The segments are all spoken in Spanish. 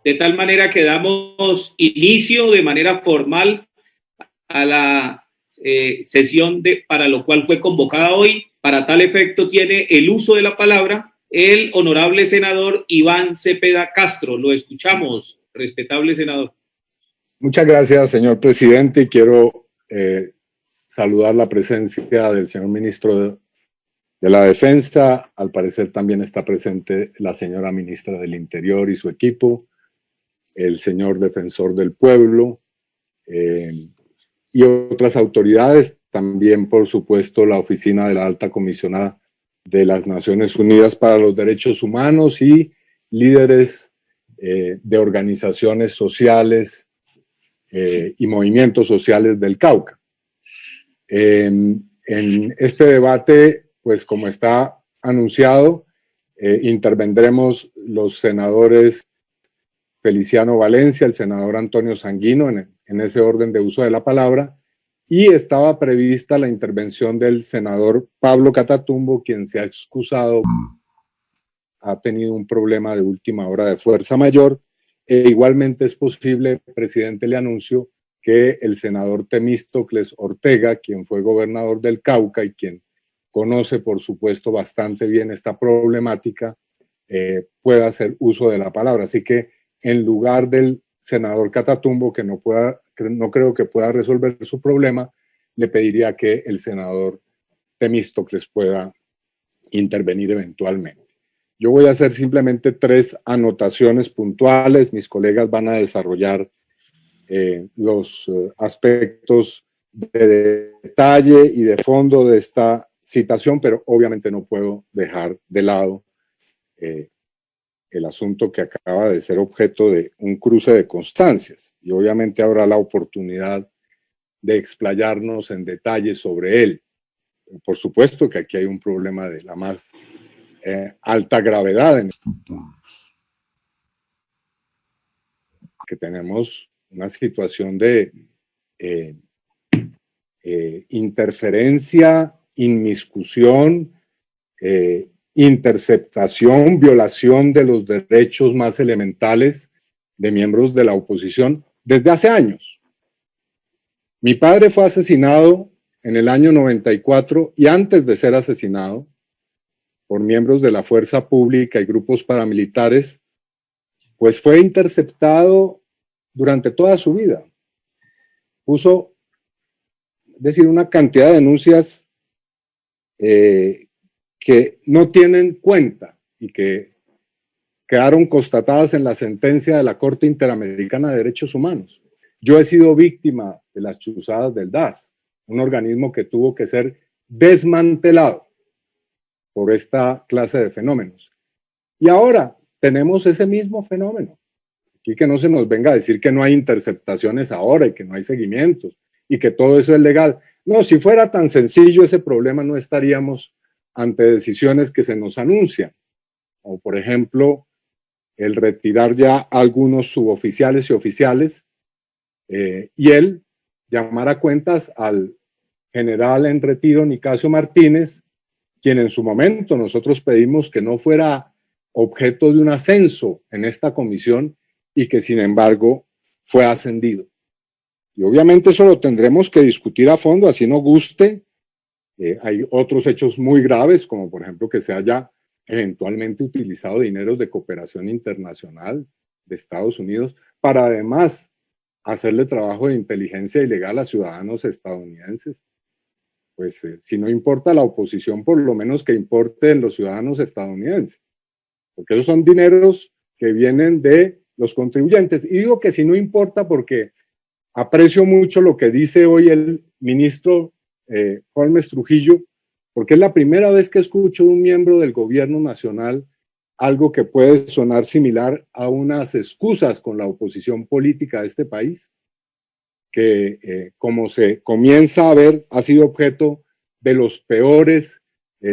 de tal manera que damos inicio de manera formal a la sesión para lo cual fue convocada hoy. Para tal efecto tiene el uso de la palabra el honorable senador Iván Cepeda Castro. Lo escuchamos, respetable senador. Muchas gracias, señor presidente. Quiero saludar la presencia del señor ministro de la Defensa. Al parecer también está presente la señora ministra del Interior y su equipo, el señor defensor del pueblo y otras autoridades. También, por supuesto, la oficina de la Alta Comisionada de las Naciones Unidas para los Derechos Humanos y líderes de organizaciones sociales y movimientos sociales del Cauca. En este debate, pues como está anunciado, intervendremos los senadores Feliciano Valencia, el senador Antonio Sanguino, en ese orden de uso de la palabra, y estaba prevista la intervención del senador Pablo Catatumbo, quien se ha excusado, ha tenido un problema de última hora de fuerza mayor. Igualmente es posible, presidente, le anuncio que el senador Temístocles Ortega, quien fue gobernador del Cauca y quien conoce, por supuesto, bastante bien esta problemática, pueda hacer uso de la palabra. Así que en lugar del senador Catatumbo, que no creo que pueda resolver su problema, le pediría que el senador Temístocles pueda intervenir eventualmente. Yo voy a hacer simplemente 3 anotaciones puntuales. Mis colegas van a desarrollar los aspectos de detalle y de fondo de esta citación, pero obviamente no puedo dejar de lado el asunto que acaba de ser objeto de un cruce de constancias, y obviamente habrá la oportunidad de explayarnos en detalle sobre él. Por supuesto que aquí hay un problema de la más alta gravedad, que tenemos una situación de interferencia, inmiscusión, interceptación, violación de los derechos más elementales de miembros de la oposición desde hace años. Mi padre fue asesinado en el año 94 y antes de ser asesinado por miembros de la fuerza pública y grupos paramilitares, pues fue interceptado durante toda su vida. Puso, es decir, una cantidad de denuncias que no tienen cuenta y que quedaron constatadas en la sentencia de la Corte Interamericana de Derechos Humanos. Yo he sido víctima de las chuzadas del DAS, un organismo que tuvo que ser desmantelado por esta clase de fenómenos. Y ahora tenemos ese mismo fenómeno. Aquí que no se nos venga a decir que no hay interceptaciones ahora y que no hay seguimientos y que todo eso es legal. No, si fuera tan sencillo ese problema no estaríamos ante decisiones que se nos anuncian, como por ejemplo el retirar ya algunos suboficiales y oficiales y el llamar a cuentas al general en retiro Nicasio Martínez, quien en su momento nosotros pedimos que no fuera objeto de un ascenso en esta comisión y que sin embargo fue ascendido. Y obviamente eso lo tendremos que discutir a fondo, así no guste. Hay otros hechos muy graves, como por ejemplo que se haya eventualmente utilizado dineros de cooperación internacional de Estados Unidos para además hacerle trabajo de inteligencia ilegal a ciudadanos estadounidenses. Pues si no importa la oposición, por lo menos que importen los ciudadanos estadounidenses, porque esos son dineros que vienen de los contribuyentes. Y digo que si no importa porque aprecio mucho lo que dice hoy el ministro Holmes Trujillo, porque es la primera vez que escucho de un miembro del gobierno nacional algo que puede sonar similar a unas excusas con la oposición política de este país, que como se comienza a ver, ha sido objeto de los peores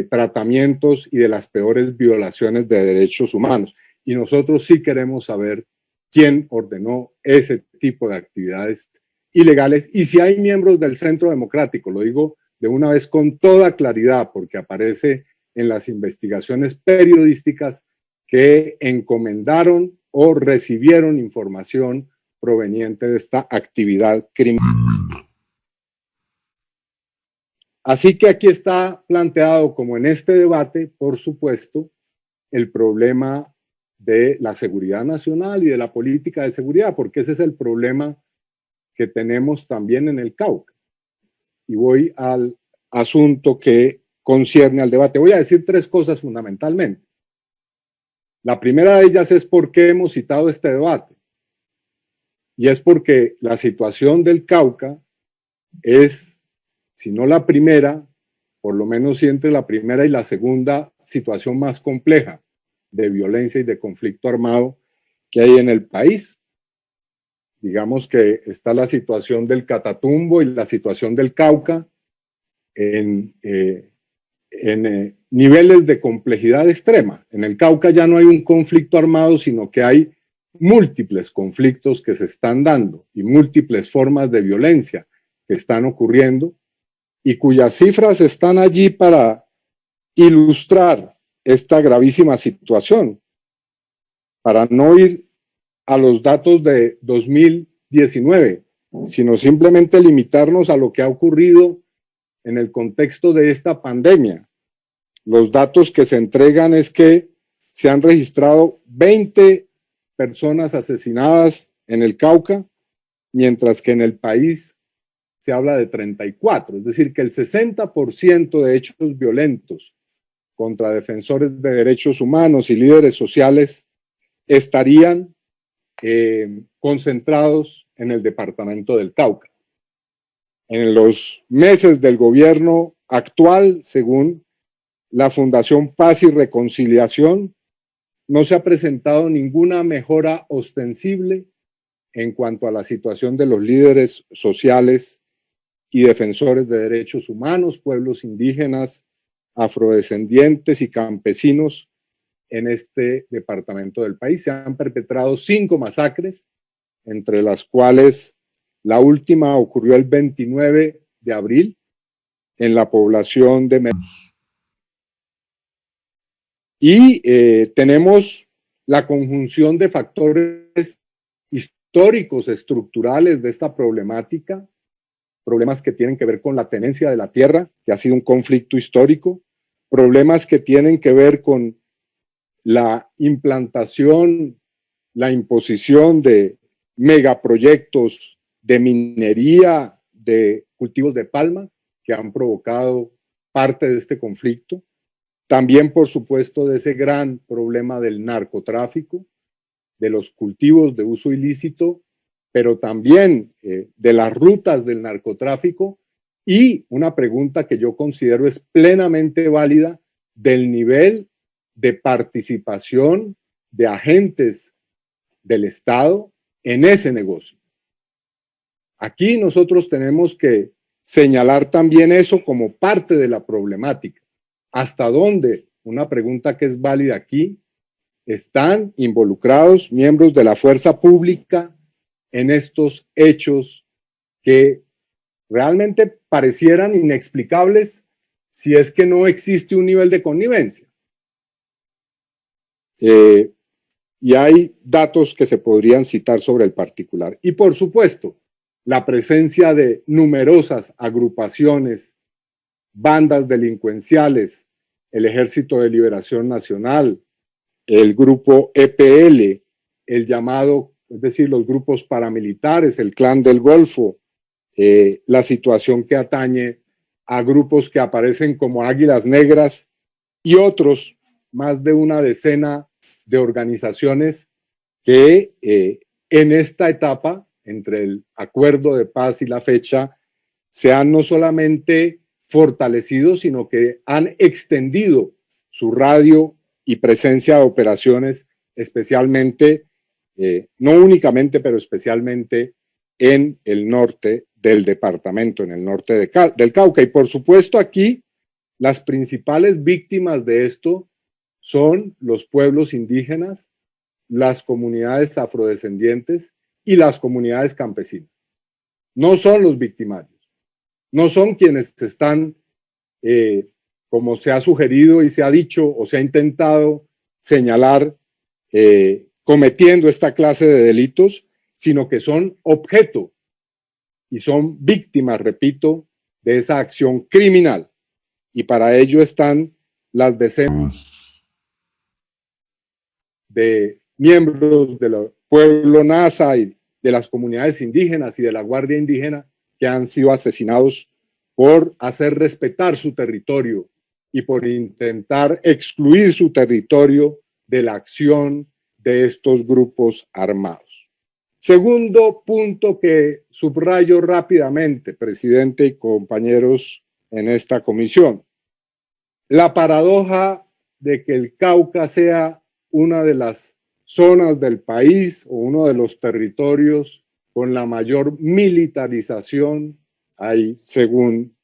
tratamientos y de las peores violaciones de derechos humanos. Y nosotros sí queremos saber quién ordenó ese tipo de actividades ilegales y si hay miembros del Centro Democrático, lo digo de una vez con toda claridad, porque aparece en las investigaciones periodísticas que encomendaron o recibieron información proveniente de esta actividad criminal. Así que aquí está planteado, como en este debate, por supuesto, el problema de la seguridad nacional y de la política de seguridad, porque ese es el problema que tenemos también en el Cauca. Y voy al asunto que concierne al debate. Voy a decir tres cosas fundamentalmente. La primera de ellas es por qué hemos citado este debate. Y es porque la situación del Cauca es, si no la primera, por lo menos entre la primera y la segunda situación más compleja de violencia y de conflicto armado que hay en el país. Digamos que está la situación del Catatumbo y la situación del Cauca en niveles de complejidad extrema. En el Cauca ya no hay un conflicto armado, sino que hay múltiples conflictos que se están dando y múltiples formas de violencia que están ocurriendo y cuyas cifras están allí para ilustrar esta gravísima situación. Para no ir a los datos de 2019, sino simplemente limitarnos a lo que ha ocurrido en el contexto de esta pandemia. Los datos que se entregan es que se han registrado 20 personas asesinadas en el Cauca, mientras que en el país se habla de 34, es decir, que el 60% de hechos violentos contra defensores de derechos humanos y líderes sociales estarían concentrados en el departamento del Cauca. En los meses del gobierno actual, según la Fundación Paz y Reconciliación, no se ha presentado ninguna mejora ostensible en cuanto a la situación de los líderes sociales y defensores de derechos humanos, pueblos indígenas, afrodescendientes y campesinos en este departamento del país. Se han perpetrado 5 masacres, entre las cuales la última ocurrió el 29 de abril en la población de Medellín. Y tenemos la conjunción de factores históricos, estructurales de esta problemática, problemas que tienen que ver con la tenencia de la tierra, que ha sido un conflicto histórico, problemas que tienen que ver con la implantación, la imposición de megaproyectos de minería, de cultivos de palma, que han provocado parte de este conflicto. También, por supuesto, de ese gran problema del narcotráfico, de los cultivos de uso ilícito, pero también de las rutas del narcotráfico y una pregunta que yo considero es plenamente válida del nivel de participación de agentes del Estado en ese negocio. Aquí nosotros tenemos que señalar también eso como parte de la problemática. ¿Hasta dónde, una pregunta que es válida aquí, están involucrados miembros de la fuerza pública en estos hechos que realmente parecieran inexplicables si es que no existe un nivel de connivencia? Y hay datos que se podrían citar sobre el particular. Y por supuesto, la presencia de numerosas agrupaciones, bandas delincuenciales, el Ejército de Liberación Nacional, el grupo EPL, el llamado, es decir, los grupos paramilitares, el Clan del Golfo, la situación que atañe a grupos que aparecen como Águilas Negras y otros, más de una decena de organizaciones que en esta etapa, entre el acuerdo de paz y la fecha, se han no solamente fortalecido, sino que han extendido su radio y presencia de operaciones, especialmente, no únicamente, pero especialmente en el norte del departamento, en el norte del Cauca. Y por supuesto aquí las principales víctimas de esto son los pueblos indígenas, las comunidades afrodescendientes y las comunidades campesinas. No son los victimarios, no son quienes están, como se ha sugerido y se ha dicho o se ha intentado señalar cometiendo esta clase de delitos, sino que son objeto y son víctimas, repito, de esa acción criminal. Y para ello están las decenas de miembros del pueblo Nasa y de las comunidades indígenas y de la Guardia Indígena que han sido asesinados por hacer respetar su territorio y por intentar excluir su territorio de la acción de estos grupos armados. Segundo punto que subrayo rápidamente, presidente y compañeros en esta comisión, la paradoja de que el Cauca sea una de las zonas del país o uno de los territorios con la mayor militarización. Hay, según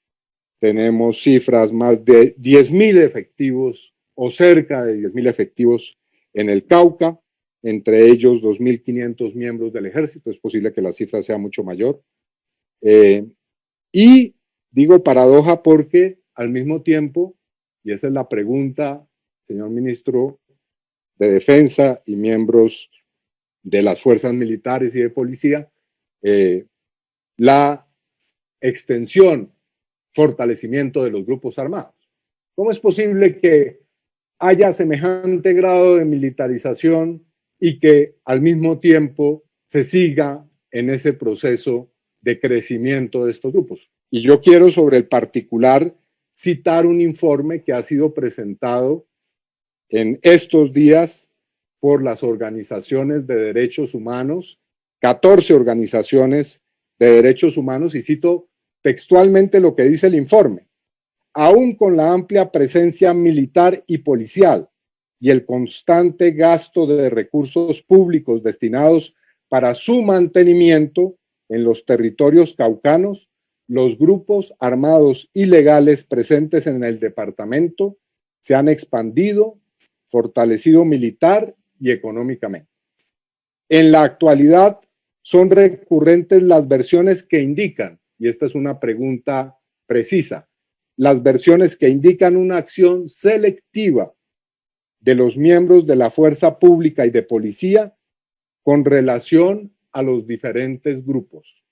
tenemos cifras, más de 10.000 efectivos o cerca de 10.000 efectivos en el Cauca, entre ellos 2.500 miembros del ejército. Es posible que la cifra sea mucho mayor. Y digo paradoja porque al mismo tiempo, y esa es la pregunta, señor ministro de Defensa y miembros de las fuerzas militares y de policía, la extensión, fortalecimiento de los grupos armados. ¿Cómo es posible que haya semejante grado de militarización y que al mismo tiempo se siga en ese proceso de crecimiento de estos grupos? Y yo quiero sobre el particular citar un informe que ha sido presentado en estos días por las organizaciones de derechos humanos, 14 organizaciones de derechos humanos, y cito textualmente lo que dice el informe. Aún con la amplia presencia militar y policial y el constante gasto de recursos públicos destinados para su mantenimiento en los territorios caucanos, los grupos armados ilegales presentes en el departamento se han expandido, fortalecido militar y económicamente. En la actualidad son recurrentes las versiones que indican, y esta es una pregunta precisa, las versiones que indican una acción selectiva de los miembros de la fuerza pública y de policía con relación a los diferentes grupos.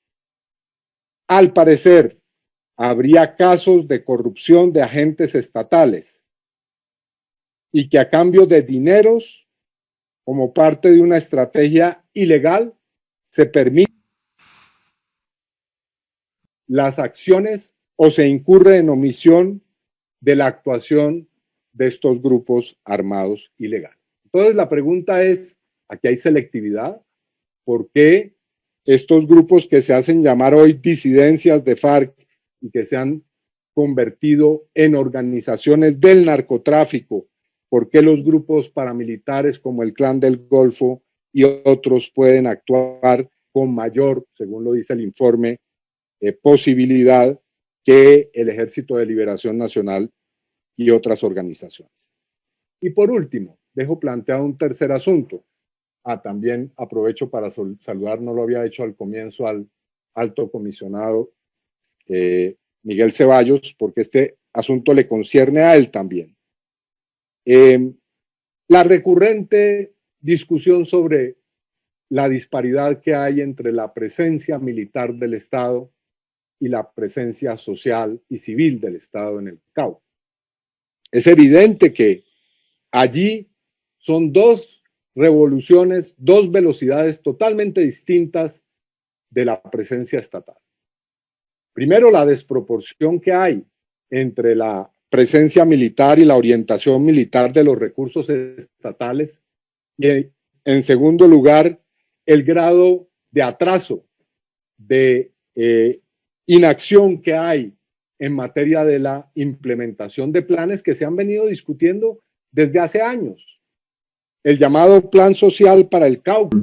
Al parecer, habría casos de corrupción de agentes estatales y que a cambio de dineros, como parte de una estrategia ilegal, se permiten las acciones o se incurre en omisión de la actuación de estos grupos armados ilegales. Entonces la pregunta es, ¿aquí hay selectividad? ¿Por qué estos grupos que se hacen llamar hoy disidencias de FARC y que se han convertido en organizaciones del narcotráfico, por qué los grupos paramilitares como el Clan del Golfo y otros pueden actuar con mayor, según lo dice el informe, posibilidad que el Ejército de Liberación Nacional y otras organizaciones? Y por último, dejo planteado un tercer asunto. También aprovecho para saludar, no lo había hecho al comienzo, al alto comisionado Miguel Ceballos, porque este asunto le concierne a él también. La recurrente discusión sobre la disparidad que hay entre la presencia militar del Estado y la presencia social y civil del Estado en el Cauca. Es evidente que allí son dos revoluciones, dos velocidades totalmente distintas de la presencia estatal. Primero, la desproporción que hay entre la presencia militar y la orientación militar de los recursos estatales. Y en segundo lugar, el grado de atraso, de inacción que hay en materia de la implementación de planes que se han venido discutiendo desde hace años. El llamado Plan Social para el Cauca.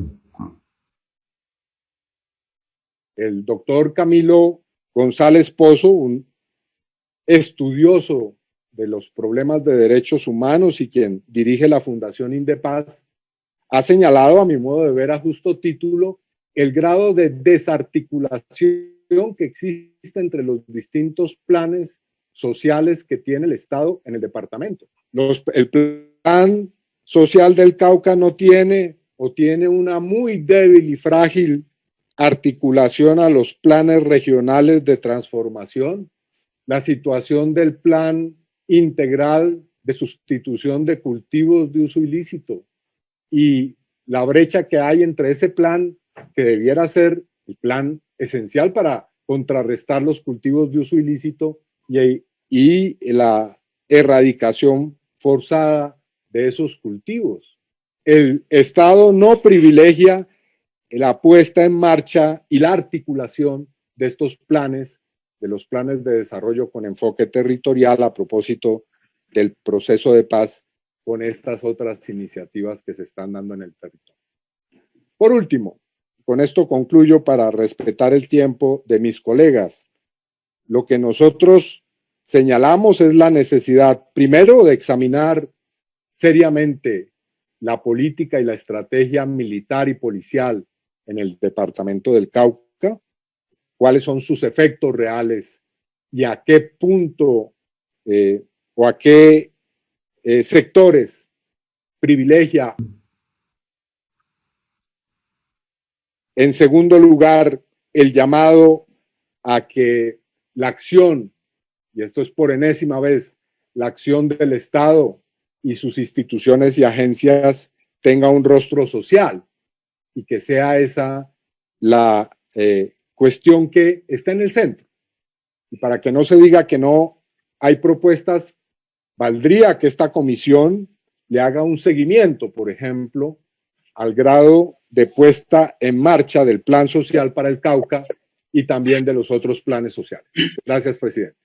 El doctor Camilo González Pozo, un estudioso de los problemas de derechos humanos y quien dirige la Fundación Indepaz, ha señalado, a mi modo de ver a justo título, el grado de desarticulación que existe entre los distintos planes sociales que tiene el Estado en el departamento. El plan social del Cauca no tiene o tiene una muy débil y frágil articulación a los planes regionales de transformación, la situación del plan integral de sustitución de cultivos de uso ilícito y la brecha que hay entre ese plan que debiera ser el plan esencial para contrarrestar los cultivos de uso ilícito y la erradicación forzada de esos cultivos. El Estado no privilegia la puesta en marcha y la articulación de estos planes, de los planes de desarrollo con enfoque territorial a propósito del proceso de paz con estas otras iniciativas que se están dando en el territorio. Por último, con esto concluyo para respetar el tiempo de mis colegas. Lo que nosotros señalamos es la necesidad, primero, de examinar seriamente la política y la estrategia militar y policial en el departamento del Cauca, cuáles son sus efectos reales y a qué punto o a qué sectores privilegia. En segundo lugar, el llamado a que la acción, y esto es por enésima vez, la acción del Estado y sus instituciones y agencias tenga un rostro social y que sea esa la cuestión que está en el centro. Y para que no se diga que no hay propuestas, valdría que esta comisión le haga un seguimiento, por ejemplo, al grado de puesta en marcha del Plan Social para el Cauca y también de los otros planes sociales. Gracias, presidente.